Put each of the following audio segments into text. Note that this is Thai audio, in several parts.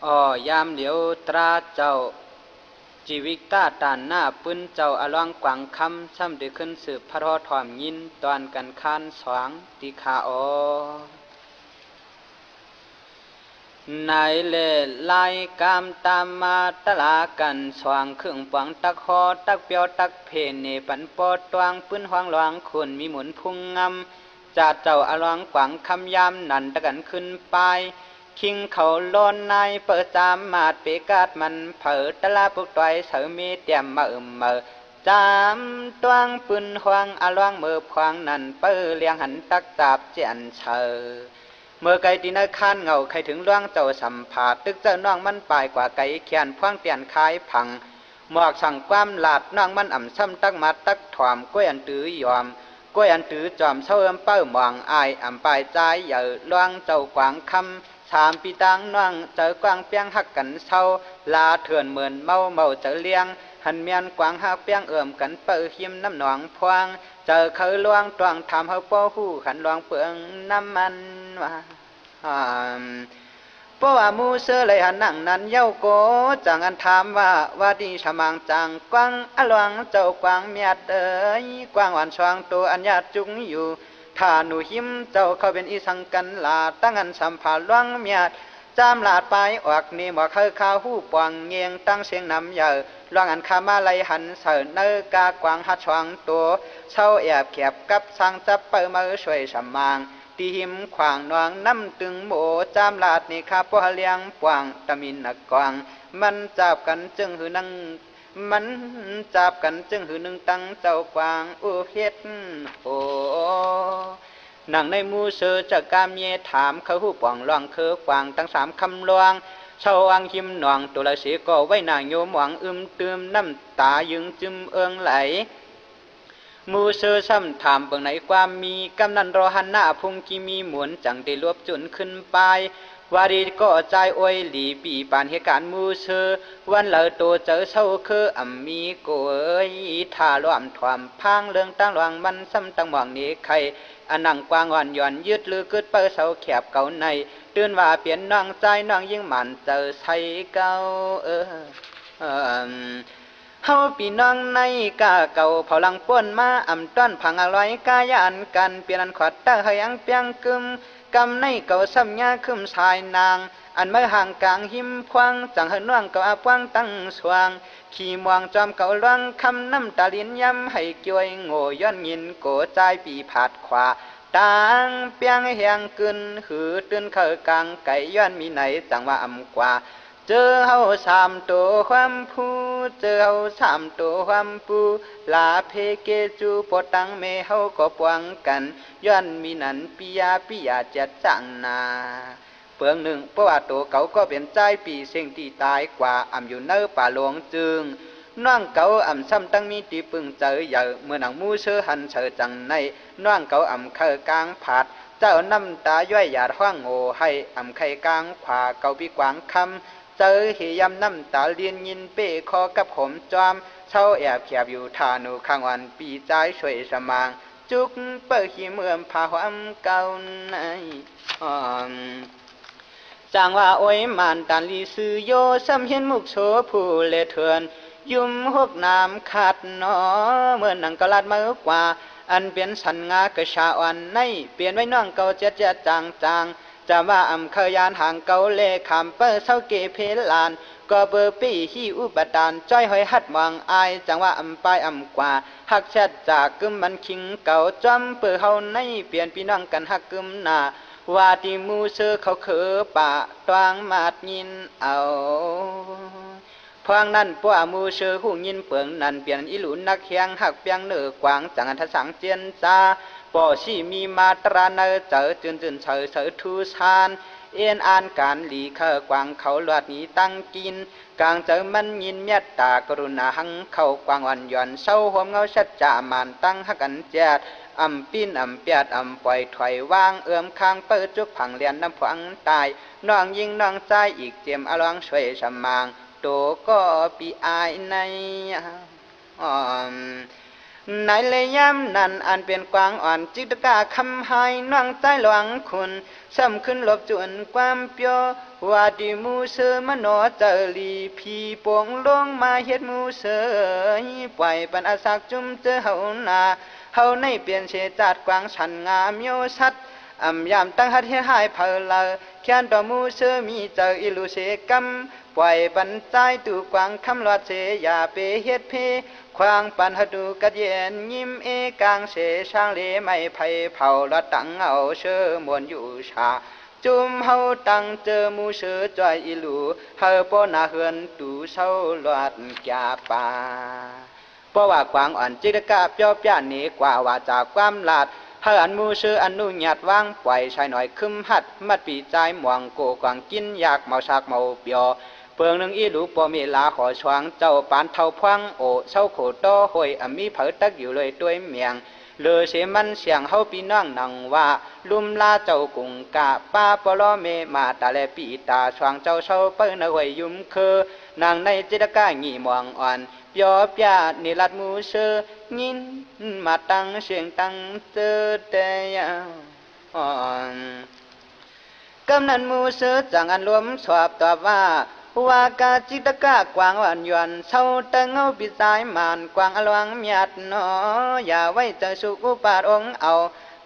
อ้อยามเหลียวตราเจ้าจีวิกตาตานหน้าปืนเจ้าอลองกวางคำซ้ำได้ขึ้นสืบพระรอถอมยินตอนกันคานสวางติขาอในเล่ไล่กามตามมาตลากันสว่างเครื่องปวงตักคอตักเปียวตักเพนเนปันปอดตวงปืนหวางหลวงคนมีหมุนพุ่งงำจากเจ้าอลองกวางคำยามนันตะกันขึ้นไปคิงเขาลอนในเปิดจามมาดเปกาดมันเผอตะลาปุกต่อยเสือมีเตียมมาเมอจามตวงปืนหวางอลองมือพวางนันเปิเลียงหันตักจับเจียนเชอเมื่อไก่ตีนักขันเงาใครถึงล่วงเจ้าสัมผัสตึกเจ้าน้องมันปลายกว่าไก่เขียนพวงเปลี่ยนคายพังหมอกสั่งความหลาดน้องมันอ่ำซ้ำตักมัดตักถอมก้วยอันตื้อยอมก้วยอันตื้อจอมเศร้าเอิมเป้ามองอายอ่ำปลายใจใหญ่ล่วงเจ้ากวางคำสามปีตังน้องเจอกวางเปียงหักกันเศร้าลาเถื่อนเหมือนเมาเจอเลี้ยงหันเมียนกวางหักเปียงเอิ่มกันเปิดหิมน้ำหนองพวงเจอเคยล่วงตวงทำเขาป้อหูขันลวงเปลืองน้ำมันว่าเพราะว่ามูเสือเลยหันนั่งนั้นเย้าโกจังอันถามว่าดีฉมังจังกวางอลวงเจ้ากวางเมียดกวางหวานช่างตัวอันญาจุงอยู่ถ้าหนูหิมเจ้าเขาเป็นอีสังกันลาตั้งอันสัมภาลวงเมียดจามลาดไปออกนี่หมอกเคยข้าวหูปวงเงียงตั้งเสียงน้ำเยอะลวงอันขามาไลหันเสนเนกากวางหัดช่างตัวเช่าแอบเก็บกับสังจับเปิดมือช่วยฉมังตีหิมขวางนวงน้ำตึงโบจามลาดนี่ข้าพ่อเลี้ยงปวงตะมินนักกวางมันจับกันจึงหือนังมันจับกันจึงหือนึงตั้งเจ้ากวางอุเฮ็ดโอหนังในมูเสือจะกามเยถามเขาหูปวงลวงคือกวางตั้งสามคำลวงเช่าอังหิมหนวงตัวละเสียก็ไว้นางโยมหวังตืมน้ำตายึงจึมเอิงไหลมูเสือซ้ำถามเบื้องไหนความมีกำนันรอหันหน้าพุงกีมีหมุนจังได้รวบจุนขึ้นไปวารีก็ใจโอยหลีปีปานเหตุการณ์มูเสือวันเหล่าตัวเจอเศร้าคืออ่ำมีโกยท่าล้อมถวมพังเรื่องตั้งหลวงมันซ้ำตั้งหวังนี้ใครอันนังกวางอ่อนหย่อนยืดลือกึดเปิดเสาแคบเก่าในเตือนว่าเปลี่ยนน้องใจน้องยิ่งมันเจอใส่เก่าเฮาปีน้องในกาเก่าเผาลังป้นมาอ่ำต้อนผังอร่อยกายอันกันเปลี่ยนอันขอดตาเฮยังเปียงกึมกำในเก่าซ้ำยาคึมชายนางอันเมื่อห่างกลางหิมพวงจังเฮน่วงเก่าอาพวงตั้งสว่างขี่มวงจอมเก่าลวงคำน้ำตาลิ้นย้ำให้เกี่ยวโง่ย้อนยินโกใจปีผาดขวาต่างเปียงแหงกึนหือตื่นเข้ากลางไก่ย้อนมีไหนจังว่าอ่ำกว่าเจอเฮาสามตัวความผู้เจอเฮาสามตัวความผู้ลาเพเกจูปอตังเมเฮาก็ปวงกันย้อนมีนันปิยาเจ็ดจังนาเปลืองหนึ่งเพราะว่าตัวเก่าก็เป็นใจปีเสียงที่ตายกว่าอ่ำอยู่เนื้อป่าหลวงจึงน้องเก่าอ่ำซ้ำตั้งมีตีปึงเจอใหญ่เมื่อหนังมูเชื่อหันเชื่อจังในน้องเก่าอ่ำเคยกลางผาดเจ้าน้ำตาย่อยหยาดห้างโง่ให้อ่ำไข่กลางขวาเก่าปีกวางคำเจอเหียมน้ำตาเลียนยินเป้คอกับผมจอมเช่าแอบแคบอยู่ทานูข้างวันปีใจช่วยสมางจุกเปิดขี้เมื่อมพาความเก่าในจางว่าโอ้ยมันตันลีซื้อโยซ้ำเห็นมุกโชผู้เลเถื่อนยุ่มหกน้ำขาดนอเมื่อนังกะลาดมือกว่าอันเปลี่ยนสันงากระชาอ่อนในเปลี่ยนไว้น้องเก่าเจ็ดจางจะว่าอำเคยานห่างเก่าเลขามเปอร์เศร้าเกเพลานก็เบอร์ปี้ฮีอุบดานจ้อยหอยหัดมองอายจังว่าอำไปอำกว่าหักแชดจากกึมมันคิงเก่าจอมเปือเฮาในเปลี่ยนพี่น้องกันหักกึมหน้าว่าที่มูเสือเขาคือปะตวงมาดยินเอาพวงนั้นปัวมูเสือหูยินเปิงนั่นเปลี่ยนอิหลุนนักเฮียงหักเปียงเนื้อกวางจังอันทสังเจียนจาป่อชีมีมาตราเนเจอจืนเฉยเสยทูชานเอ็นอ่านการหลีเคอกวางเขาลวดนี้ตั้งกินกลางเจอมันยินเมตตากรุณาหังเข้ากวางอ่อนหย่อนเศร้าหวมเงาชัดจ่ามานตั้งหักกันแจดอำปิ้นอำเปียดอำปล่อยถอยวางเอื้อมข้างเปิดจุกผังเลียนน้ำผังตายน้องยิงน้องใจอีกเจียมอลองช่วยสมางโตก็ปีอายใน ในเลยย้ำนั้นอันเป็นกวางอ่อนจิตกาคำหายน้องใจหลวงคุณซ้ำขึ้นลบจวนความเปียวว่าดีมูเสือมโนเจรีพีปวงลงมาเฮ็ดมูเสือปล่อยปันอาศักจุมเจอเฮานาเฮาในเปลี่ยนเชจัดกวางฉันงามโยชัดยามตั้งหัดให้หายเพลเลแค้นต่อมูเสือมีเจออิลุเสกัมปล่อยปันใจตูกวางคำลอดเสยาเปเฮ็ดเพควางปันหดูกระเย็นยิ้มกลางเสช่างเลไม่ไผ่เผาละตังเอาเชื่อมวนอยู่ชาจุมเฮาตังเจอมูเสือจอยอิลูเฮาปอนาเฮือนตูเศร้าลอดแก่ป่าเพราะว่ากวางอ่อนจิตกะเปียวปียหนีกว่าว่าจากความลาดเฮาอันมูเสืออนุญาตวางปล่อยชายหน่อยคึมหัดมัดปีใจหมวงโกกวางกินอยากเมาชากเมาเปียวเปิงหนึ่งอีลูกปอมีลาขอช่วงเจ้าปานเท่าพังโอเศร้าโขโตหอยมีเผอตักอยู่เลยด้วยเมียงเลอเสมันเสียงเฮาปีน้องนังว่าลุมลาเจ้ากุงกะป้าปลอเมมาตาแลปีตาช่วงเจ้าเศร้าเปิ้นหวยยุ่มคือนางในจิตกางีมองอ่อนยอปยานิรัดมูเชงินมาตังเสียงตังเจอแต่ยาอ่อนกำนันมูเสือจังอันรวมสอบตอบว่ากาจิตกะกวางวันยวนเศร้าแต่เงาปิสายมานกวางอลวงเมียดนออย่าไว้ใจสุกุปาองเอา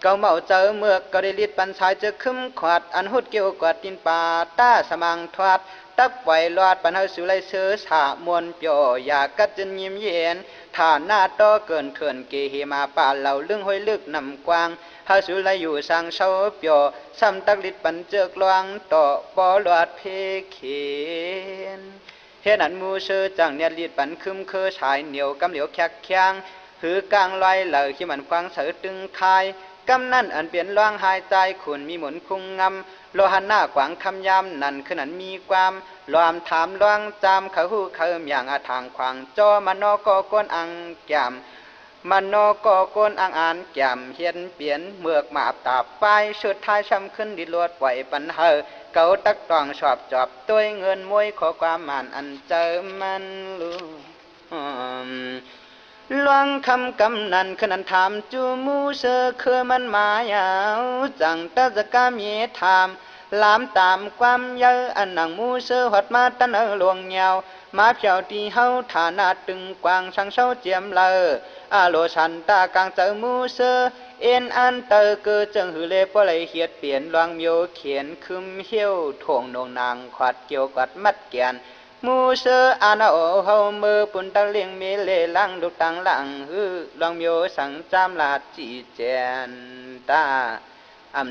เกาเมาเจอเมือกก็ได้ลิดปันชายจะคึมขวัดอันหุดเกี่ยวกวดดินป่าต้าสมังทวัดตักปล่อยลอดปันเฮาสุไลเสือสามวนเปียวอยากกัดจนยิ้มเย็นฐานหน้าต่อเกินเขินเกเฮมาป่าเหล่าเรื่องห้อยลึกนำกวางเฮาสุไลอยู่สังเศร้าเปียวซ้ำตักลิดปันเจือกลวงต่อปอลอดเพเคนเฮ็ดอันมูเสือจังเนี่ยลิดปันคึมเคอชายเหนียวกำเหลียวแขกแข้งหือกลางลอยเหล่าที่มันควางเสือตึงคายกำนั่นอันเปลี่ยนล่างหายใจขุนมีหมุนคุงงำโลหันหน้ากวางคำยำนั่นคือนั้นมีความลอมถามล่างจำเขาหูเขาอย่างอาทางขวางจอมันนอกก้นอังแก้มมันนอกก้นอังอ่านแก้มเฮียนเปลี่ยนเมือกมาบตาไปชุดท้ายช้ำขึ้นดิลวดไหวปันเฮอเกาตักตองชอบจอบตัวเงินมวยขอความมันอันเจอมันรู้ลวงคำกำนันขนันถามจูมูเสอคือมันมายาวจังตะจะกามีถามลามตามความเยอะอันหนังมูเสอหดมาตันหลวงเยาวมาเพียวที่เฮาฐานาตึงกวางช่างเศร้าเจียมเลออาโลชันตากลางเจอมูเสอเอ็นอันเตอเกอจังหือเลปเลยเหียดเปลี่ยนลวงโยเขียนคึมเหี้ยวถ่วงนงนางขวัดเกี่ยวกัดมัดแกนมูเสออานาโอเฮามือปุ่นตังเลียงเมเลลังดุตังหลังฮือลองโยสังจามลาจีเจนตา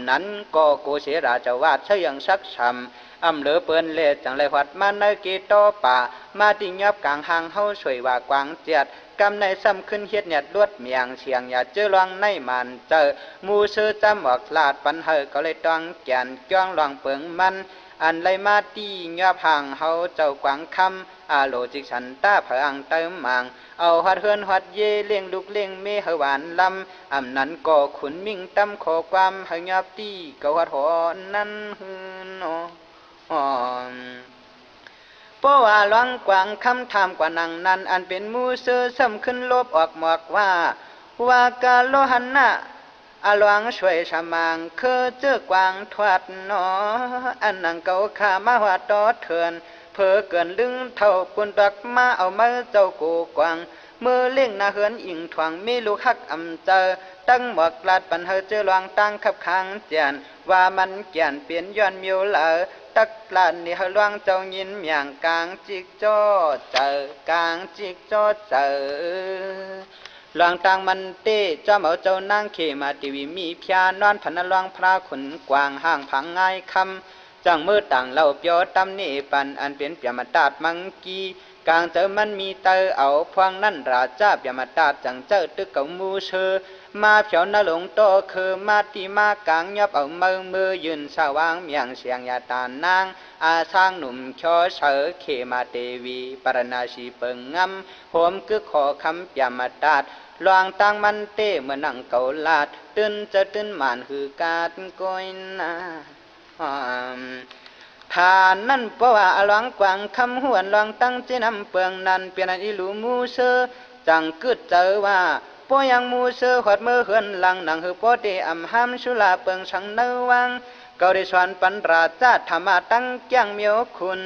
นั้นก็โกเสราจะวาดเชยังสักช้ำเหลือเปิ้นเล็ดจังเลยหัดมาในกีโตป่ามาติยอบกลางหางเฮาช่วยว่ากวางเจียดกำในซ้ำขึ้นเฮ็ดเนียดลวดเมียงเชียงอย่าเจอลวงในมันเจอมูเสอจำออกลาดปันเฮก็เลยต้องแกนจ้องลองเปิงมันอันไรมาตีเงาพังเฮาเจ้ากวางคำอาโลจิกฉันตาเผอังเติมมังเอาหัดเฮือนหัดเยเลี้ยงลูกเลี้ยงเมหวานลำนั้นก็ขุนมิ่งตั้มขอความเฮงยับตีก็หัดหอนนั้นฮืนเพราะว่าหลวงกวางคำถามกว่านังนั้นอันเป็นมูเสือซ้ำขึ้นลบออกหมอกว่ากาโลหันนะอาหลวงช่วยชะมังคือเจ้ากวางทวัดนออันนังเก่าขามาหัวตอเถื่อนเพอเกินลึงเท่าปุ่นตักมาเอามาเจ้ากูกวางมือเลี้ยงนาเฮือนอิงทวงมีลูกฮักเจอตั้งหมอกลาดปันเฮเจอลวงตั้งขับค้างเจียนว่ามันเกียนเปลี่ยนย้อนมิวเหลอตักลานนี่เฮลวงเจ้ายินเมียงกลางจิกจ้อเจอกลางจิกจ้อเจอหลวงต่างมันเต้เจ้าเหมาเจ้านางเขมาติวิมีพยานอนพันหลวงพระขุนกวางห่างพังง่ายคำจังมือต่างเล่าเปียวตำนี่ปันอันเป็นเปียมาตาดมังกีกลางเจอมันมีเตอเอาพวงนั่นราชาเปียมาตาดจังเจอตึกเก่ามูเชอมาเพียวนหลงโตคือมาตีมากลางยับเอามือยืนสว่างเมียงเสียงยาตานางอาสร้างหนุ่มชอเสอเขมาเตวีปรณาชีเปิงงำโหมกึกขอคำเปียมาตาดลวงตังมันเต้เมื่อนั่งเกาลาดตื่นจะตื่นหมานคือกาดก้อยนาทานนั่นเพราะว่าหลวงกวางคำหวนหลวงตั้งเจนำเปิงนั้นเปลี่ยนอิลูมูเชอจังกึดเจอว่า ปอยังมูเสือหอดมือเฮือนหลังหนังหือปอเดอำห้ำชุลาเปิงชังเนวังเกาได้ชวนปันราชาธรรมาตั้งเกียงเมียวคุณ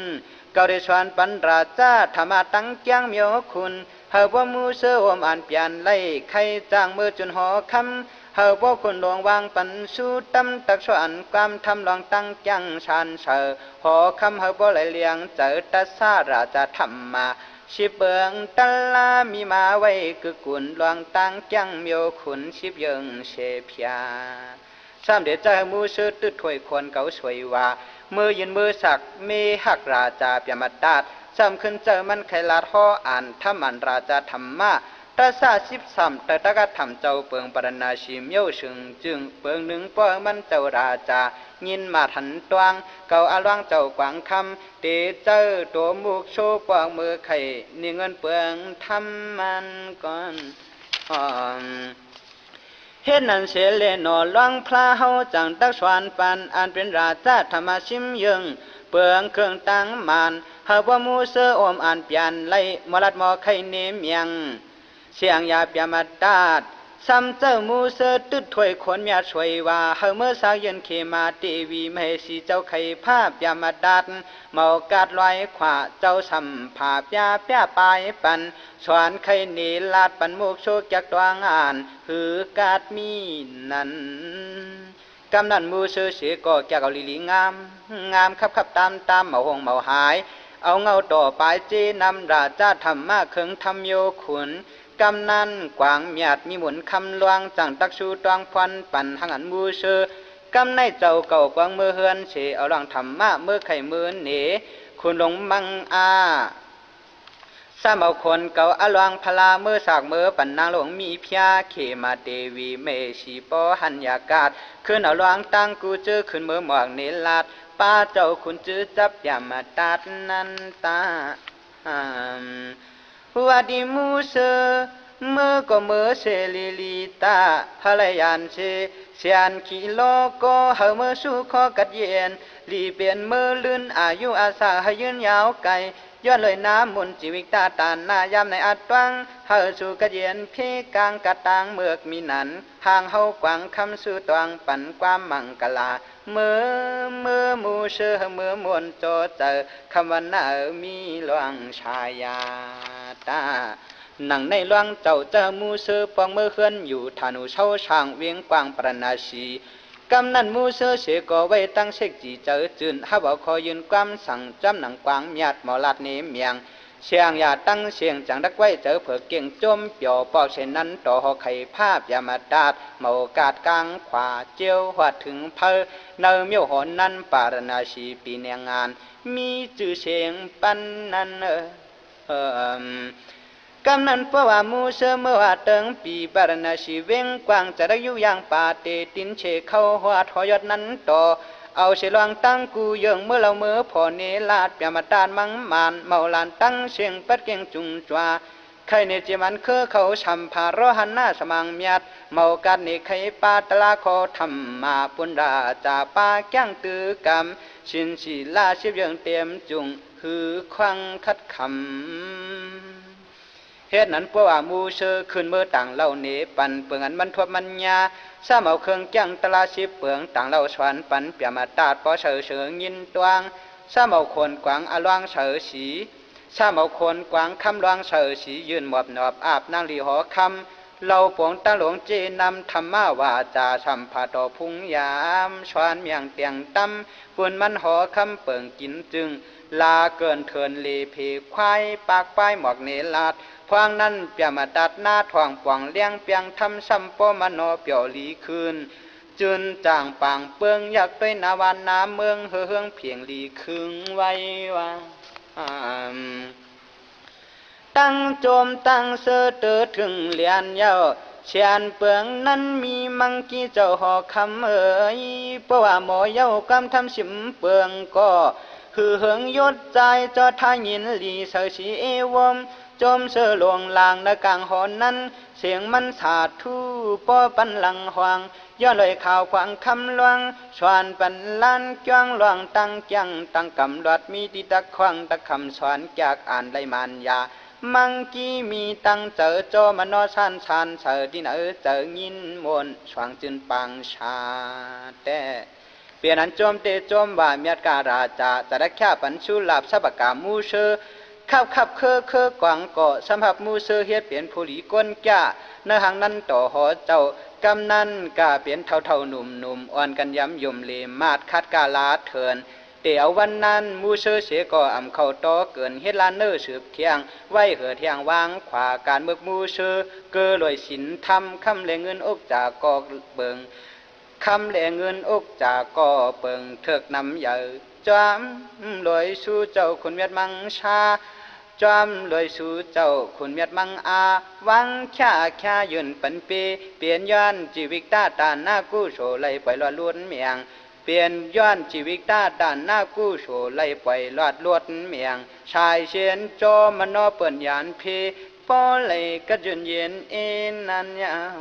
เกาได้ชวนปันราชาธรรมาตั้งเกียงเมียวคุณเฮาบ่มูเสืออมอ่านเปลี่ยนไล่ใครจ้างมือจุนหอคำเฮาบ่คนหลวงวางปันสู้ตำตักชวนความทำลองตั้งเกียงชานเสอหอคำเฮาบ่ไหลเลียงเจอตัสสาราชธรรมมาชิบเบิงตะลามีมาไว้คือกุนลวงตั้งจังเมียวขุนชิบเยิงเชพยาสามเด็จใจมูซื้อตึดถวยควรเก่าสวยว่ามือยินมือสักมีหักราชาเปียมดาดจำขึ้นเจอมันไขลาท่ออ่านธรรมันราชาธรรมะตาซาสิบสามแต่ตะกัดทำเจ้าเปิงปรณาชิมเย้าชึงจึงเปิงหนึ่งป้อมันเจ้าราชายินมาทันตวงเก่าอาลวงเจ้ากวางคำเตเจอตัวมุกโชปวงมือไข่นี่เงินเปิงทำมันก่อนเฮ็ดนั่นเสเลนอลวงพระเฮาจังตักสวนปันอันเป็นราชาธรรมชิมยึงเปิงเครื่องตั้งมานเฮาบ่มูเสืออมอ่านเปลี่ยนไล่มลัดมอไข่เนมยังเสียงยาเปียมาดาดซ้ำเจ้ามูเสือตึดถวยขนเมียช่วยว่าเฮาเมื่อสาวเย็นเขมาเทวีมเหสีเจ้าไข่ภาพเปียมาดาดเมากาดลอยขวาเจ้าสัมภาพยาเปียปลายปันสวนไข่เนลาดปันมุกโชคจากตัวงานหือกาดมีนั่นกำนันมูเสือเสียก็แก่เกาลีงามงามขับตามเมาหงเมาหายเอาเงาต่อปลายเจนำราชาธรรมะเคิงทำโยขุนกำนันกวางเมียดมีหมุนคำลวงจังตักชูตวงพันปั่นหังอันมูเสือกำในเจ้าเก่ากวางมือเฮือนเชเอาหลังธรรมะเมื่อไข่มือเหนคุณหลงมังอาสามเอาคนเก่าอลวงพลาเมื่อสากเมื่อปั่นนางหลวงมีเพียเขมาเทวีเมชีปอหันยากาศขึ้นเอาหลวงตั้งกูเจอขึ้นมือหมอกเนลาดป้าเจ้าคุณจื้อจับยามาตัดนันตาว่าดีมูเซเมื่อก็เมื่อเซลิลิตาภรรยานเชเสียนขีโลก็เฮาเมื่อสู้คอกัดเย็นลีเปลี่ยนมือลื่นอายุอาสาให้ยืนยาวไกลย้อนเลยน้ำมุนจีวิกตาตานนายามในอัดวังเฮาสู่กัดเย็นพีกลางกระตางเมือกมีนันห่างเฮากวางคำสู่ตวงปั่นความมังกลาเมื่อมูเชื่อเมื่อมวนโจเจอคำว่านามีหลวงชายาตาหนังในหลวงเจ้าเจอมูเชื่อปองเมื่อเคลื่อนอยู่ธนูเช่าช่างเวียงกวางปรณาชีกำนันมูเชื่อเสกไว้ตั้งเช็คจีเจอจืนฮับเอาคอยืนความสั่งจำหนังกวางเมียดหมอลาดเนมเมียงเชียงยาตั้งเสียงจังดักไว้เจอเผือเก่งจมเปียวปอกเช่นนั้นต่อหอไข่ภาพยามาดาดเมากาดกลางขวาเจียวหัดถึงเพอเนอเมียวหอนนั้นปารณาชีปีเนียงงานมีจื่อเสียงปันนั้นกำนันเพราะว่ามูเสเมื่อว่าเติงปีปารณาชีเวงกวางจะได้อยู่อย่างป่าเตตินเชเข้าหัวทอยดนั้นต่อเอาเชลวงตั้งกูเยิงเมื่อเราเมื่อพอเนลาดเปียมาตานมังมานเมาลานตั้งเสียงปัดเก่งจุงจวาใครเนจิมันคือเขาชัมพารหันหน้าสมังเมียดเมากันเนใครปาตลาคอธรรมมาปุนราจาปาแก้งตือกรรมชินชีลาชิบยังเต็มจุงหือควังคัดคำเฮ็ดนั้นเพราะว่ามูเชอขึ้นเมื่อต่างเล่าเนปันเปืองอันมันทบมันยาสามเอาเครื่องจังตลาชิบเปืองต่างเล่าสวนปันเปียมาตาดปอเฉอเฉิงยินตวงสามเอาคนกวางอลวงเฉอสีสามเอาคนกวางคำลวงเฉอสียืนหมอบหนอบอาบนางลีหอคำเราปวงตาหลวงเจนำธรรมาวาจาสัมภาตอพุงยามชวนเมียงเตียงตั้มปุ่นมันหอคำเปิงกินจึงลาเกินเทินเลเพควายปากป้ายหมอกเนลาดพวางนั้นเปียมาดัดหน้าทองปวงเลี้ยงเปียงทำซ้ำปอมโนเปียวลีคืนจืนจางปางเปืองอยากด้วยนาวันน้ำเมืองเฮืองเพียงลีคึงไว้ว่าตั้งโจมตั้งเสือเตอถึงเลียนเย้าเชียนเปืองนั้นมีมังกี้เจ้าหอคำเพราะว่าหมอเย้ากำทำชิมเปืองก็คือเฮืองยศใจจอทายินลีเสชีเอวมจมเสือหลวงลางในกลางหอนนั้นเสียงมันสาดทู่ป้อปันหลังหวางย้อนเลยข่าวขวางคำลวงชวนปันล้านจ้วงลวงตั้งจังตั้งกำลัดมีติตะควงตะคำสวนจากอ่านไลมานยา มังกี้มีตังเจอโจมันนอชันชันเจอดินเจอยินมวนสว่างจืนปังชาแต่เปลี่ยนอันโจมเตโจมว่าเมียการาจาจะได้แค่ปัญชุลาบสับกามูเชอขับกวางเกาะสำหรับมูเชอเฮ็ดเปลี่ยนผู้หลีก้นแก่เนื้อหางนั้นต่อหอเจ้ากำนั้นกาเปลี่ยนเท่าหนุ่มอ่อนกันย้ำยมเลมาดคัดกาลาเถินเดี๋ยววันนั้นมูเชอเสก่ออำเข้าต่อเกินเฮ็ดลานเนอสืบเที่ยงไว้เหอเที่ยงวางขวาการเมือกมูเชอเกอลอยสินทำคำแลเงินอกจากกอกเบิงคำแลเงินอกจากก่อเปิงเถิกนำใหญ่จอมลอยสู่เจ้าคุณเมียดมังชาจอมลอยสู่เจ้าคุณเมียดมังอาวังแค่ยืนปันปีเปลี่ยนย้อนชีวิตตาตาหน้ากู้โฉไหลปล่อยลอยล้วนเมียงเปลี่ยนย้อนชีวิตตาด้านหน้ากู้โฉไล่ปล่อยลอดลวดเมียงชายเชียนโจมันนอเปิ่นยานพีพอไหลก็ยืนเย็นเอ็นนันยาว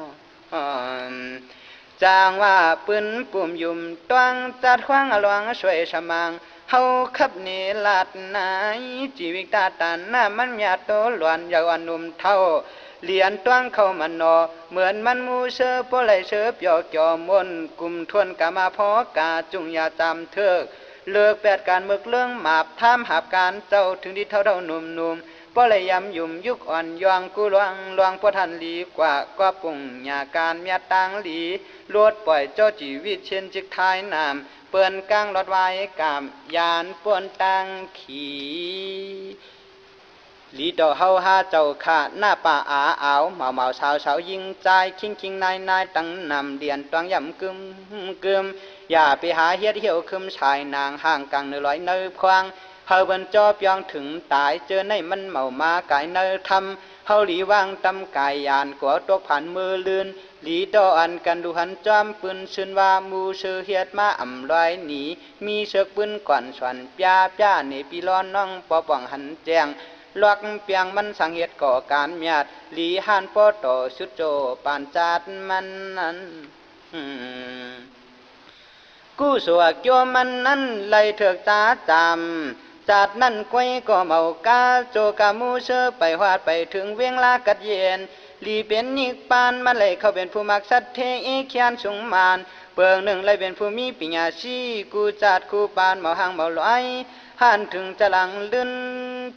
จางว่าปืนปุ่มยุ่มตวงจัดขวางอลวงช่วยชะมังเฮาขับเนลาดนายชีวิตตาด้านหน้ามันมีโตหลวนยาวนุ่มเท่าเลียนต้วงเข้ามันนอเหมือนมันมูเชอปไหลเชอเปียวเกี่ยวมนกุมทวนกามาพอกาจุงยาจำเถิกเลิกแปดการมึกเรื่องหมาบท่ามหาบการเจ้าถึงที่เท่าหนุ่มปไหลยำยุ่มยุกอ่อนยองกูลวงพทันลีกว่าก็ปุ่งยาการเมียต่างลีลวดปล่อยเจ้าชีวิตเช่นจิกท้ายน้ำเปิ้นกลางรถไว้กามยานป่วนตังขี่ลีดอเฮาหาเจ้าขาหน้าป่าอาเมาสาวยิงใจคิงนายตั้งนำเดียนตวงยำกึมอย่าไปหาเฮ็ดเหี่ยวคึมชายนางห่างกลางเนื้อลอยเนื้อควางเฮาบรรจอบยองถึงตายเจอในมันเมามากายเนื้อทำเฮาหลีวางตำกายยานกว่าตกผ่านมือลื่นหลีดออันกันดูหันจอมปืนชื่นว่ามูชื่อเฮ็ดมาอ่ำลอยหนีมีเชือกปืนก่อนส่วนป้าในปีร้อนน้องปอป่องหันแจงลวกเปียงมันสังเหตุก่อการเมียดหลีหันปอต่อสุดโจปานจัดมันนั้นกู้สวกโยมันนั้นไล่เถือกตาจำจัดนั่นก้อยก็เมากาโจกามูเชอไปวาดไปถึงเวียงลากัดเย็นลีเป็นนิกปานมาเลยเขาเป็นผู้มักสัตเทเขียนสงมานเปิงหนึ่งเลยเป็นผู้มีปัญญาชีกูจัดกูปานเมาหางเมาลอยหันถึงจะหลังลื่น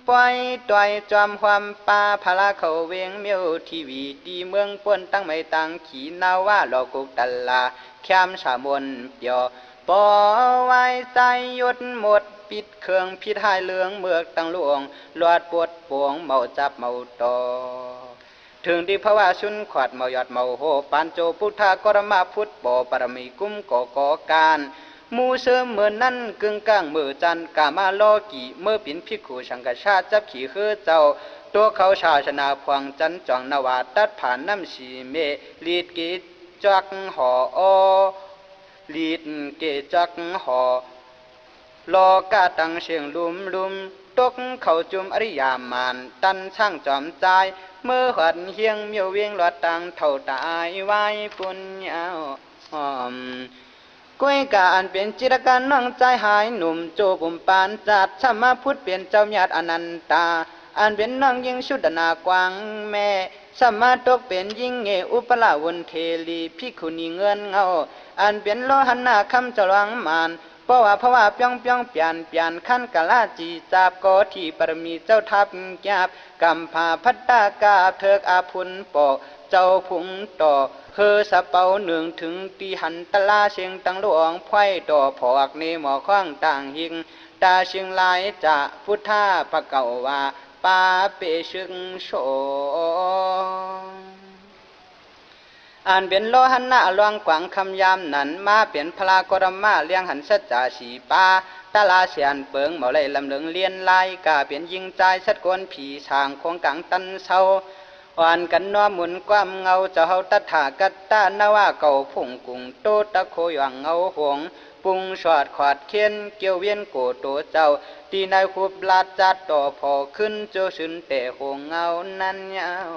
ปล่อยต่อยจอมความป่าพลาเขาเวียงเมียวทีวีดีเมืองป่นตั้งไม่ตั้งขี่นาว่าหลอกกุกตัลลาแคมสามนเปียวปอไว้ใจยดหมดปิดเครื่องพิทายเลืองเมือกตั้งหลวงลวดปวดปวงเมาจับเมาตอถึงที่ภาวะชุนขวัดเมายอดเมาโหปานโจพุทธากรมาพุทธปอปรมีกุ้มก่อการมูเสมเมื่อนั้นกึ่งกลางมือจันกามาลอกี่เมื่อปินพิคูสังกชาจับขี่คือเจ้าตัวเขาชาชนาพวงจันจ่องนวาตัดผ่านน้ำสีเมลีดกีจักห่อลีดเกจักห่อลอกาตังเชียงลุมตกเขาจุมอริยามานตันช่างจอมใจเมื่อหัดเฮียงเมียวเวียงหลอดตังเท่าตายไว้ปุ่นยาวก้อยกาอันเป็นจิตการน้องใจหายหนุ่มโจบุมปานจัดสมาพุทธเป็นเจ้าญาติอนันตาอันเป็นน้องยิ่งชุดนากวางแม่สมาตกเป็นยิ่งเงอุปลาวนเทลีพิคุนีเงินเงาอันเป็นโลหันนาคำจลวังมานเพราะว่าเปียงเปลี่ยนขั้นกะลาจีจับก็ที่ปรมีเจ้าทับแกบกำพาพัตตากาเถิกอาพุนปอเจ้าพุงต่อเฮอสะเปาหนึ่งถึงตีหันตะลาเชียงตังหลวงไข่ต่อผอกในหมอข้างต่างหิงตาเชียงลายจะพุทธาปะเก่าว่าปาเปชึงโชอันเป็นโลหันนาลวงกวางคำยามนั้นมาเป็นพลากรมาเลี้ยงหันสัจจาสีปาตาลาเสียนเปิงเมาเลยลำเหลืองเลียนลายกาเป็นยิงใจสัดกวนผีช่างคงกังตันเศร้าอ่อนกันนัวหมุนความเงาเจ้าเฮาตัดถากัตตานว่าเก่าพุ่งกุงโตตะโคยวังเงาหงปุงสอดขวาดเขียนเกี่ยวเวียนโกโตเจ้าตีนายคูบลาดจัดต่อพอขึ้นโจชุนแต่หงเงานั้นยาว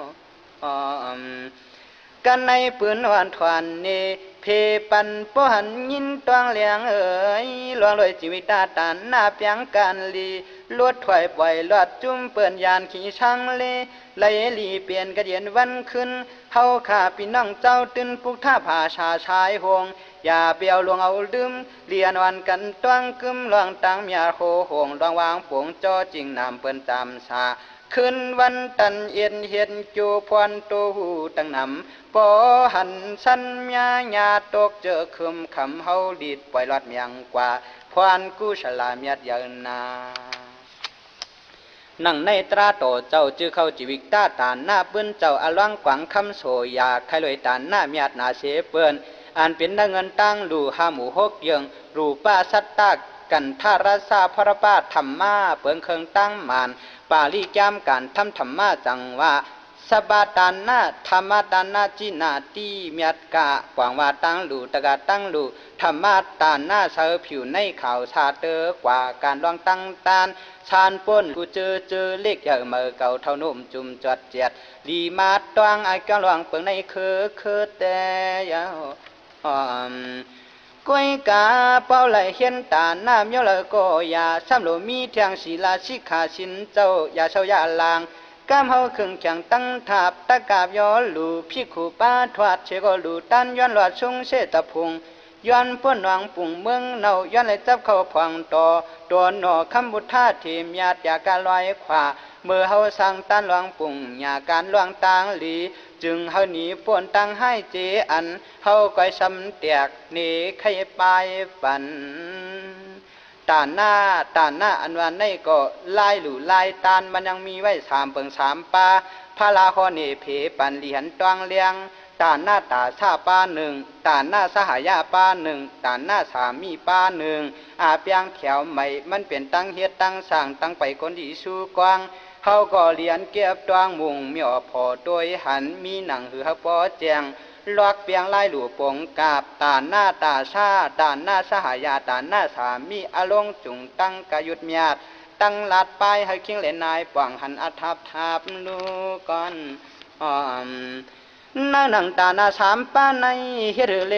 กันในปืนวันทวนเนเพ ปันป้หันยินตวงเลียงเอ๋ยลวงลอยชีวิตตาตานหน้าเปียงการลีลวดถอยปล่อยลอดจุ่มเปื่อนยานขี่ช่างเลไหลลีเปลี่ยนกระเดียนวันขึ้นเฮาข้าพี่น้องเจ้าตื่นปุกท่าผาชาชายหงอย่าเปียวลวงเอาลืมเลียนวันกันตวงกึมลวงตังเมียโคหงลวงวางปวงจอจริงนำเปิ้นจำชาขึ้นวันตันเย็นเห็นจูพรตูหูตั้งนำปอหันสันเมียญาตกเจอคืมคำเฮาดีดปล่อยลอดเมียงกว่าพรกู้ฉลาเมียดยืนนานั่งในตราโตเจ้าจื้อเข้าจีวิกตาตานหน้าปื้นเจ้าอลวังกวังคำโสยาใครลอยตานหน้าเมียดนาเสเปิ้นอันเป็นเงินตั้งหลู่ห้าหมู่หกเยิงรูป้าสัตตากันทาราซาพระบาทธรรมาเปิงเคิงตั้งมานปาลีจามการทำธรรมาจังว่าสบาตานนาธรรมตานาจินาตีเมียดกะกวางว่าตั้งหลู่ตะกะตั้งหลู่ธรรมาตานนาเสือผิวในข่าวชาเตอกว่าการลองตั้งตานชานป้นกูเจอเล็กใหญ่เมื่อเก่าเท่านุ่มจุ่มจอดเจียดลีมาตวงไอ้กะลวงเปิงในคือแต่ยาวก้อยกาเป้าไหลเห็นตาหน้าเมียวเลยก็อย่าซ้ำโลมีเทียงศีลาชิขาชินเจ้าอย่าเช่าอย่าลางกามเฮาครึ่งแข็งตั้งทับตะกาบย้อนหลูพี่ขู่ป้าทวดเชก็หลูตันย้อนหลอดชงเชตะพุงย้อนป้นวางปุ่งเมืองเนาย้อนเลยจับเข้าพองต่อตัวหนอคำบุท่าทีมญาติยาการลอยขวาเมื่อเฮาสั่งตันหลวงปุ่งยาการหลวงตางหลีจึงเฮาหนีป่วนตั้งให้เจอันเฮาก้อยซ้ำแตกนี่ใครปลายปันตาหน้าอันวันในก็ลายหลู่ลายตานมันยังมีไว้สามเปิงสามปาพระลาคอเนเพปันเหรียญตวงเลียงตาหน้าตาซาป้าหนึ่งตาหน้าสหายาป้าหนึ่งตาหน้าสามีป้าหนึ่งอาเปียงแถวใหม่มันเป็นตั้งเฮ็ดตั้งสร้างตั้งไปคนดีสู้กว้างเขาก็เรียนเก็บตวงมุงมีอพอโดยหันมีหนังหือเขาปอแจงลอกเปียงลายหลู่ปงกาบตาหน้าตาชาตาหน้าสหายาตาหน้าสามีอารมณ์จุงตั้งกายุดเมียดตั้งลัดไปให้คิงเล่นนายป่องหันอัทับทับลูก่อนนังตาหน้าสามป้าในเฮรเล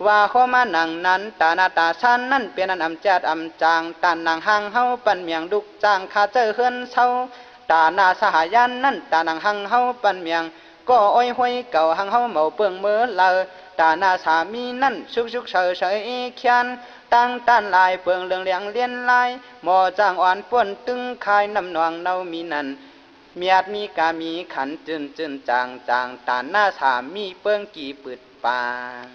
ว่าข้อมานังนั้นตาหน้าตาชันนั่นเป็นอันอำจัดอำจางตานังหังเฮาปันเมียงดุกจางข้าเจอเฮือนเศร้าตาหน้าสหายานนั่นตานังหังเฮาปันเมียงก็อ้อยห้อยเก่าหังเฮาเมาเปืองเมื่อเลอตาหน้าสามีนั่นชุกเฉยเขียนตั้งต้านลายเปืองเลืองเลียงเลียนลายหมอจางอ่อนป่วนตึงคายน้ำนองเนามีนั่นเมียดมีกามีขันจืนจางตาหน้าสามีเปืองกี่ปืดปาน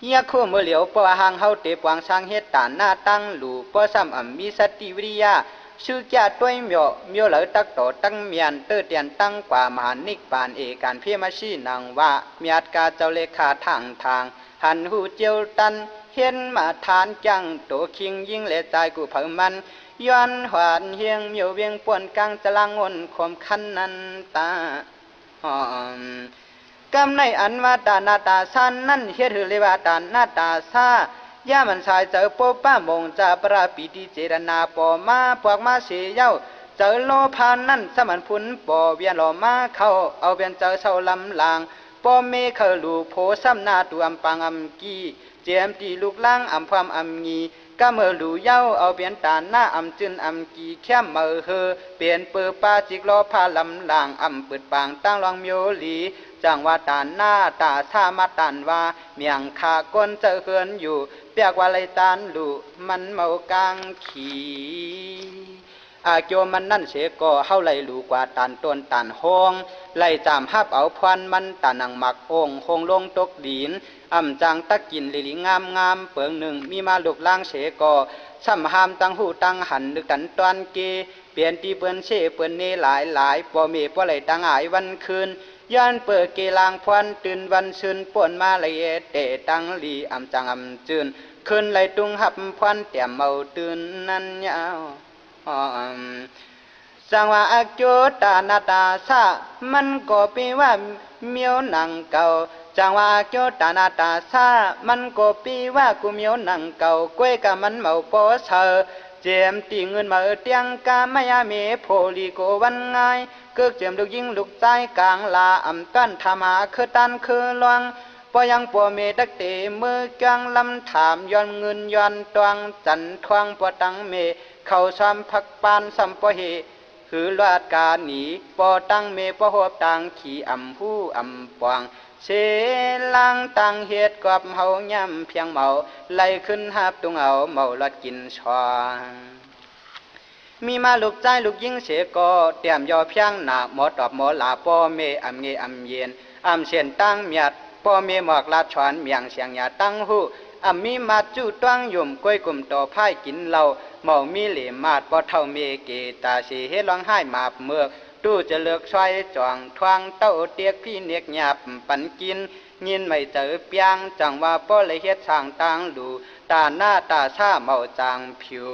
ยาคู่มือเหลียวปะหังเฮาเตปวางช่างเฮ็ดตาหน้าตั้งหลู่ปะซ้ำมีสติวิริยาชื่อแก่ต้วยเมียวเหลือตักโตตั้งเมียนเตอเตียนตั้งกว่ามหานิกปานเอการเพียมาชีนางว่าเมียดกาเจ้าเลขาทางหันหูเจียวตันเห็นมาทานจังโตคิงยิ่งเลใจกูเผามันย้อนหวานเฮียงเมียวเวียงป่วนกลางจะลางนคมคันนันตากำในอันว่าตาหน้าตาสันนั่นเฮ็ดหือเลยว่าตาหน้าตาซาย่ามันชายเจอโปป้ามงจะปราปีดีเจรนาปอมาพวกมาเสียเย้าเจอโลพานนั่นสมันพุนปอเวียนหล่อมาเข้าเอาเวียนเจอเศร้าลำลางปอเมเคอลูโพซ้ำหน้าตัวอำปังอำกีเจียมตีลูกล่างอำความอำงีก็เมื่อหลูเย้าเอาเปลี่ยนตาหน้าอำจึนอำกีแค่เมื่อเฮอเปลี่ยนเปือป้าจิกล้อพาลำลางอำเปิดปางตั้งรองเมียวหลีจังว่าตาหน้าตาซามาตันว่าเมียงขาก้นเจอเฮือนอยู่เปียกว่าไรตานหลูมันเมากลางขี่อาโจมันนั่นเสก็เฮาไหลหลูกว่าตันต้นตันห้องไหลจามฮับเอาพวันมันตานังหมักองคงลงตกดินอ่ำจังตะกินลิลิงามเปิงหนึ่งมีมาลูกล่างเสก็ซ้ำหามตังหูตังหันนึกกันตอนเกเปลี่ยนตีเปิ้นเสเปิ้นเนหลายปอเมปอไหลตังอายวันคืนย้อนเปิดเกลางพวันตื่นวันซึนป่วนมาเลยเตะตังลีอ่ำจังอ่ำจืนคืนไหลตุงหับพวันเตี่ยมเมาตื่นนั่นยาวสังว่าอักโจตานาตาซามันก็เปว่าเมียวหนังเก่าจังว่าโจตานาตาซามันก็ปีว่ากูเมียวหนังเก่าก้วยกะมันเมาปอเชอเจียมตีเงินมาเตียงกามายาเมโพลีโกวันง่ายเกิกเจียมลูกยิงลูกใจกลางลาอำตันธรรมาคือตันคือลวง ปอยังปัวเมดักเตมือกังลำถามย้อนเงินย้อนตวงจันทวงปอตังเมเข้าซ้ำพักปานซ้ำปอเฮคือลาดกาหนีปอตังเมปอหอบตังขี่อำผู้อำปวงเชลังตังเฮ็ดกอบเฮาย่ำเพียงเมาไล่ขึ้นหาบตุงเอาเมาลัดกินชองมีมาลูกใจลูกยิงเสก็เตรียมยอเพียงหนาหมอตอบหมอลาป้อเมอำเงอำเย็นอำเสียนตั้งเมียดป้อเมหมอกลาดชวนเมียงเสียงยาตั้งหูอำมีมาจู้ตั้งยุ่มก้อยกลุ่มต่อไพ่กินเหล้าเมามีเหลี่ยมาดป้อเท่าเมเกตาสีเฮ็ดร้องไห้มาบเมือกตู้จะเลือกช่วยจองทวงเต้าเตียกพี่เนียกหยาบปันกินยินไม่เจอเปียงจังว่าป้อเลยเฮ็ดสร้างตังดูตาหน้าตาชาเมาจางผิว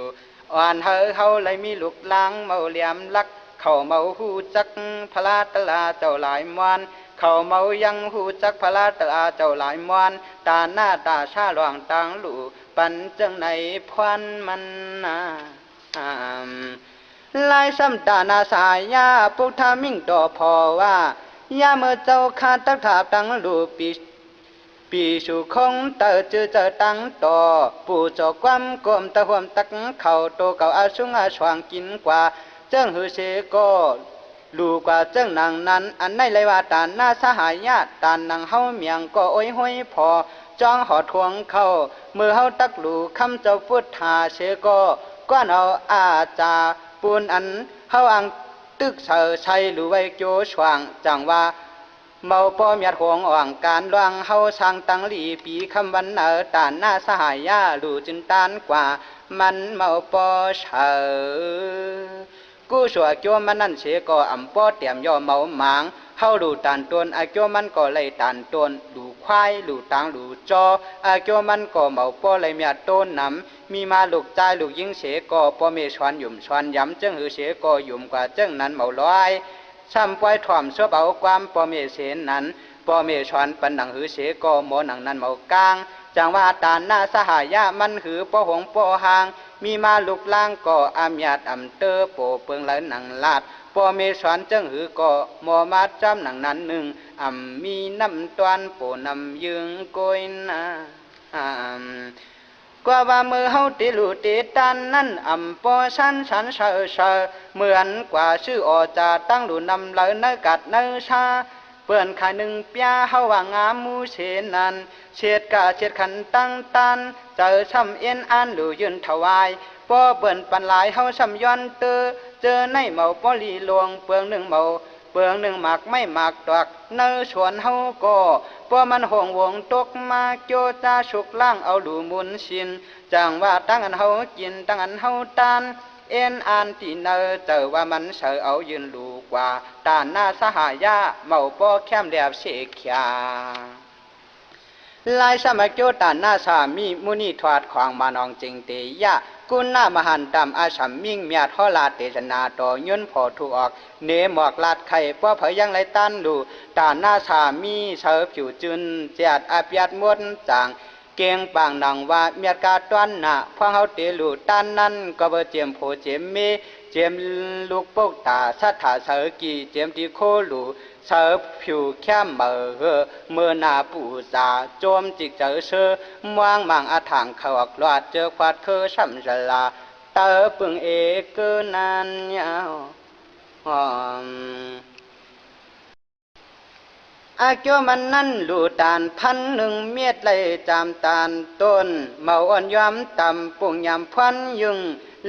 อ่อนเฮาเลยมีลูกล้างเมาเหลี่ยมลักเข้าเมาหูจักพระตลาเจ้าหลายมวนเข้าเมายังหูจักพระตลาเจ้าหลายมวนตาหน้าตาชาหลวงตังหลู่ปันจังในพวันมันนาลายซ้ำตานาสายาปุถามิ่งต่อพอว่ายาเมื่อเจ้าขาดตักถาตังหลู่ปีสู่คงเตอเจอตังต่อปู่จอความกลมตะห่วมตักเข่าโตเก่าอาชุงอาชวางกินกว่าเจ้งหือเชก็ลูกว่าเจ้งนางนั้นอันในเลยว่าตานหน้าสหายญาติตานนางเฮาเมียงก็โอ้ยห้อยพอจ้องหอทวงเข้ามือเฮาตักลูคำเจ้าพุทธาเชก็ก้อนเอาอาจาปูนอันเฮาอังตึกเสอชัยหรือไว้โจชวางจังว่าเมาป้อมยัดห่วงอ่างการลวงเฮาช่างตังหลีปีคำวันตานหน้าสหายญาลูจินตานกว่ามันเมาป้อเฉอกู้ชัวโจมันนั่นเชก็อำป้อเตียมย่อเมาหมางเฮาดูตานตนอาโจมันก็เลยตานตนดูควายดูตังดูจออาโจมันก็เมาป้อเลยเมียต้นน้ำมีมาลูกใจลูกยิงเชก็ป้อเมชวนหยุ่มชวนย้ำเจ้งหือเชก็หยุ่มกว่าเจ้งนั้นเมาลอยซ้ำปล่อยถ่อมเสื้อเบาความป้อเมเสนนั้นป้อเมชวนปันหนังหือเชก็หมอหนังนั้นเมากลางจังว่าตานหน้าสหายะมันหือป้อหงป้อหางมีมาลุกล่างก็อามยาดอำเตอโปเปิงไหลหนังลาดป้อเมชวนเจ้งหือก็หมอมาจำหนังนั้นหนึ่งอำมีน้ำตวนโปนำยึงโกยนะกว่ามือเฮาติลูติตันนั่นอำปอชันเชอเหมือนกว่าชื่ออจาตั้งหลูนำเลยเนกัดเนชาเปื่อนขายหนึ่งเปียเฮาว่างามมูเชนันเฉียดกาเฉียดขันตั้งตันเจอช้ำเอ็นอันหลูยืนถวายป้อเปื่อนปันหลายเฮาช้ำย้อนเตอเจอในเมาป้อลีลวงเปืองหนึ่งเมาเปลืองหนึ่งหมากไม่หมากดอกเนื้อชวนเฮาก็ป้อมันห่วงวงตกมาโจจาฉุกล่างเอาหลูมุนชินจังว่าตั้งอันเฮากินตั้งอันเฮาตานเอ็นอันที่เนอเจอว่ามันเสือเอายืนลูกว่าตานหน้าสหายะเมาป้อแคมแดบเสกขยาลายสมัยโจตานหน้าสามีมุนีทวาดของมานองจริงเตยะกุณามหันตามอาชัมมิ่งเมียทอลาเตจนาต่อย่นพอถูกออกเนหมอกลาดไข่ป้อเผยยังไรตันดูตานหน้าสามีเชอผิวจุนเจียดอาเปียดมดจางเกียงปางนังว่าเมียกาต้อนหน้าพวงเฮาเตลูตันนั้นก็เบเจียมโผเจียมเมเจียมลูกปกตาสัทธาเสอกีเจียมที่โคลูเสือผิวแค่เมื่อนาปูจาโจมจิกเจอเสือมวางมังอาถางเขาอักลอดเจอควาดเคอช่ำจลาเตอปึงเอเกนันยาวอาเกียวมันนั่นลูตานพันหนึ่งเมียดเลยจามตานต้นเมาอ่อนย้อมต่ำปุ่งยำพันยึง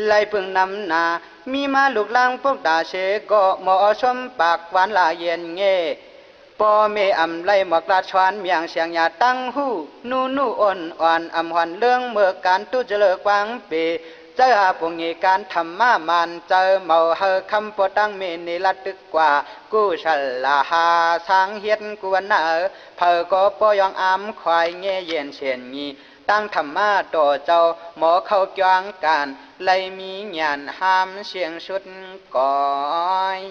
ไล่ปึงนำนามีมาลูกล่างพวกดาเชก็หมอชมปากหวานลาเย็นเง่ปอเมอำไล่หมอกลาชวนเมียงเสียงยาตั้งหูนูอ่อนอำหวันเรื่องเมื่อการตุเจริญกวางเปเจออาปุงเงการทำมามันเจอเมาเฮคำปอตั้งเมนิลัดตึกกว่ากูฉลาหาสางเฮ็ดกวนเนอเพอก็ปอยองอำควายเงเย็นเฉียนงีตั้งธรรมาต่อเจ้าหมอเข้าจวงการไลมีหยันห้ามเสียงชุดก่อย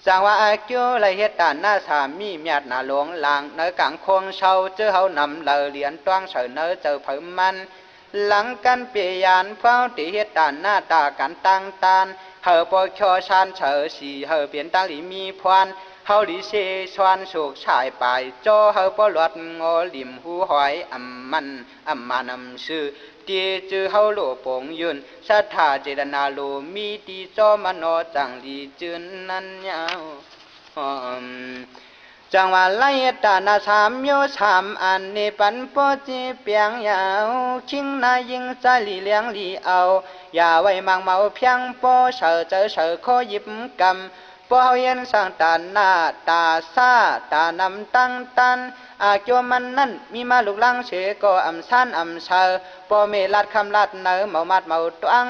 จังว่าอาเกียวไลเฮ็ดตานหน้าสามีเมียดหน้าหลวงหลังเนื้อกลางคงเชาเจอเฮานำเลเหรียญต้วงเฉยเนื้อเจอเพิ่มมันหลังกันเปียยานเฝ้าตีเฮ็ดตานหน้าตากันตั้งตานเฮอปอคอชานเฉอสีเฮอเปลี่ยนตาหลีมีพวนเ เฮาลิเซชวนโศกชายปลายจอเฮาปลวดงอลิมหูหอยอำมานำชื่อตีจือเฮาโลโปงยืนศรัทธาเจตนาโลมีตีจอมโนจังลีจืนนั้นยาวจังว่าไล่ตานาสามโยสามอันนี้ปันปอจีเปียงยาวคิงนายิงใจลีเลี้ยงลีเอาอย่าไว้มังเมาเพียงปอเฉอเจอเฉอขอยิบกำปอเย็นสร้างตาหน้าตาซาตานำตั้งตันอาเกียวมันนั่นมีมาลูกลังเชก็อำซันอำเชอปอเมลัดคำลัดเนอเมามัดเมาตัง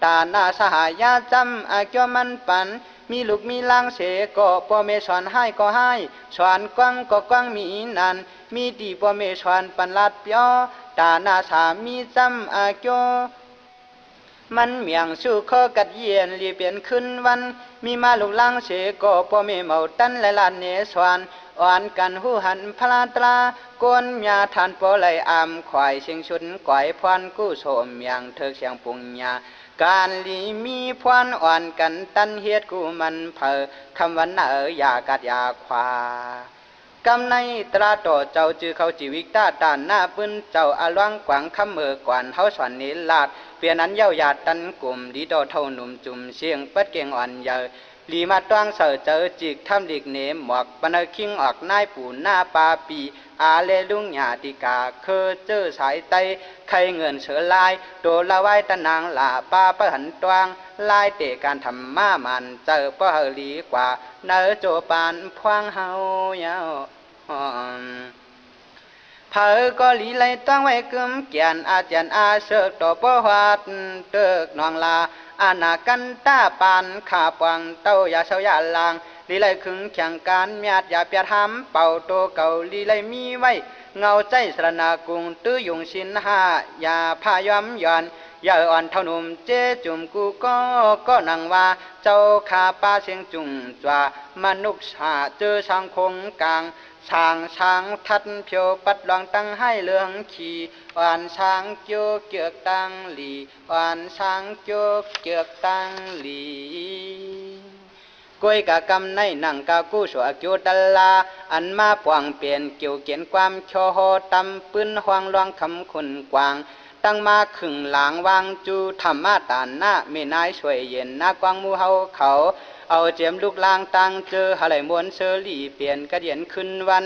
ตาหน้าสหายาจำอาเกียวมันปันมีลูกมีลังเสก็ปอเมสอนให้ก็ให้สอนกว้างก็กว้างมีนันมีดีปอเมสอนปันลัดเปียวตาหน้าสามีจำอาเกียวมันเมียงสู้ข้อกัดเย็นรีเปลี่ยนขึ้นวันมีมาลูกลังเสก็ปอเมเมาตันและลานเนสวนอ่อนกันหูหันพลาตราก้นยาทานปอไหลอามควายเชียงชุนก่อยพรกู้โสมอย่างเถิกเสียงปุงยาการลีมีพวนอ่อนกันตันเฮ็ดกูมันเผอคำวันอยากัดยาควากำในตราต่อเจ้าจือเขาจีวิกตาตานหน้าปืนเจ้าอาล่วงกวางคำเมือกวนเฮาสอนนิลาดเปลี่ยนนั้นเย้าหยาดตันกลุ่มดีดอเท่าหนุ่มจุ่มเสียงเปิดเก่งอ่อนเยอะลีมาต้วงเสือเจอจิกทำดิกเนมหมอกปนคิงออกนายปูหน้าปาปีอาเลลุงหยาติกาเคอเจอสายไตไข่เงินเสือลายโดละไว้ตะนางหล่าปาปะหันตวงลายเตะการทำมามันเจอปะเฮลีกว่าเนอโจปานพวงเฮาเยาเผอก็ลีไลต้องไว้กึมเกียนอาจารย์อาเสกต่อปวัดเติกนองลาอานากันตาปานขาปวังเต้ายาเสายาลางลีไลขึงแข่งการเมียดยาเปียทำเป่าโตเก่าลีไลมีไว้เงาใจสรนากุงตื้อยุงชินหายาพายอมย้อนอย่าอ่อนเท่านุ่มเจจุ่มกูก็นังว่าเจ้าขาป้าเสียงจุ่มจวามนุษย์ชาเจอช่างคงกลางช้างทัดเพียวปัดลองตั้งให้เลืองขี่อ่านช้างเกี่ยวเกือกตั้งหลีอ่านช้างเกี่ยวเกือกตั้งหลีกวยกะกำในหนังกากู้สัวเกี่ยวดัลลาอันมาปวงเปลี่ยนเกี่ยวเขียนความโชโหตำปืนห่วงลวงคำคุณกวางตั้งมาขึงหลางวางจูธรรมาตานหน้าไม่นายช่วยเย็นหน้ากวางมูเฮาเขาเอาเจียมลูกลางตังเจอหะไหลมวนเชอรี่เปลี่ยนกระเดียนขึ้นวัน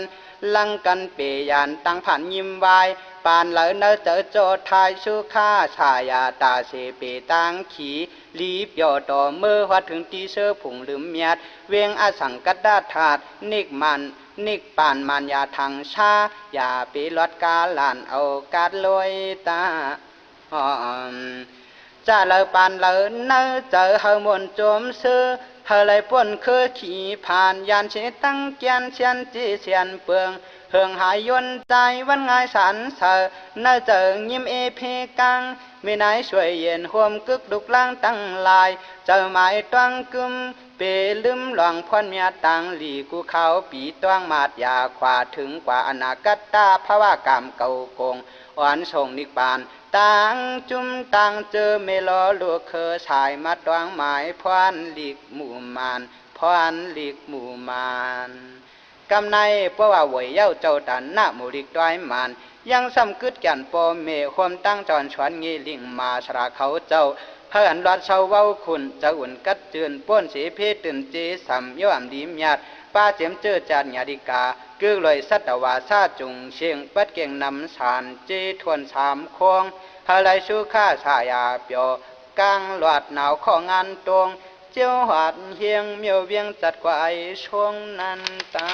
ลังกันเปยานตังผ่านยิ้มวายปานเหลอเนอเจอโจทายสุข้าชายาตาเสเปตังขีลีบย่อต่อเมื่อวัดถึงตีเสือผงลืมเมียดเวียงอาสังกัดดาถาดนิกปานมันยาทางชาอย่าปีลอดกาลานเอากาดลอยตาจะเลอปานเลอเนอเจอเฮมวนโจมเสือเฮเลยป่นคือขี่ผ่านยานเชตั้งเกียนเชียนจีเชียนเปลืองเฮืองหายยนใจวันง่ายสันเสอเนอเจอยิ้มเอเพกังไม่นายช่วยเย็นห่วมกึกดุกล่างตั้งลายเจอหมายตั้งกึมเปลืมหลวงพรเมียตังหลีกูเขาปีต้วงมาดยาขวาถึงกว่าอนาคตาภาวะกรรมเก่าโกงอ่อนส่งนิกปานตังจุมตังเจอเมลอลูกเคอชายมาตวงหมายพรลีกหมู่มานพรลีกหมู่มานกำในเพราะว่าหวยเย้าเจ้าตันหน้าหมู่ลีกต้อยมานยังซ้ำกึดกันปอเมความตั้งจอนชวนงี้ลิงมาสระเขาเจ้าเพื่อนรัดเชาเว้าคุณจะอุ่นกัดเจือนป้นสีเพตื่นจีสัมย่อมดีมยาดป้าเจียมเจอจานยาดิกากือลอยสัตวาซาจุงเชียงปัดเก่งนำสารจีทวนสามคงฮาไลชูข้าชายาเปียวกลางหลอดหนาวของงานตวงเจ้าหอดเฮียงเมียวเวียงจัดกว่าไอช่วงนั้นตา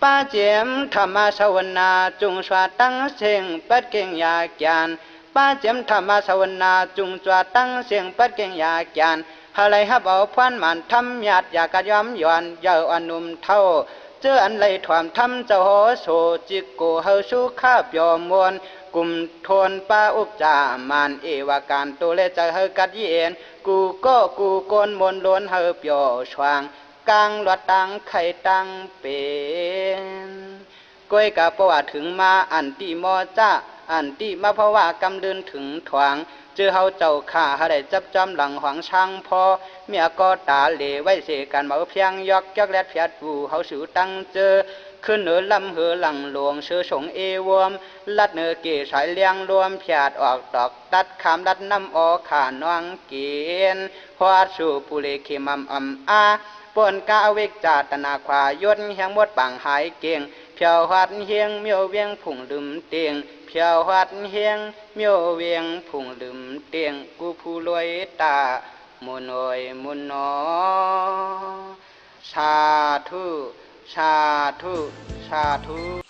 ป้าเจียมธรรมสวนาจุงสวาตั้งเสียงปัดเก่งยาแกนป้าเจียมธรรมสวนาจุงสวาตั้งเสียงปัดเก่งยาแกนฮาไลฮับเอาพวนมันทำหยาดอยากกระย้อมย้อนเยาอนุมเท่าเจออันไหลถวามทำเจ้าโหโซจิกโกเฮาชูข้าบยอมมวนกลุ่มทนป้าอุปจามานเอวาการตัวเลจะเฮกัดเย็นกูก็กูโกนมนล้วนเฮเปียวชวางกลางหลอดตังไข่ตังเป็นก้อยกะประวัติถึงมาอันตีมอจ้า อันที่มาเพราะว่ากำเดินถึงถวางเจอเฮาเจ้าข้าหาได้จับจอมหลังหวังช่างพอเมียก็ตาเหลไว้เสกันเมาเพียงยอกยอกแลดเพียดบูเฮาสูตั้งเจอขึ้นเหนือลำเหอหลังหลวงเชื่อสงเอวมลัดเนื้อเกสายเลี้ยงรวมเพียดออกดอกตัดคำลัดน้ำออกขาน้องเกียนพอสู่ปุเลขีมัมอาปนกาเวกจาตนาควายนแห่งมดปังหายเก่งเพียวหัดเฮียงเมียวเวียงผุ่งลืมเตียงเพียวหัดเฮียงเมียวเวียงผุ่งลืมเตียงกูผู้รวยตามุนอยมุนนอสาธุสาธุสาธุ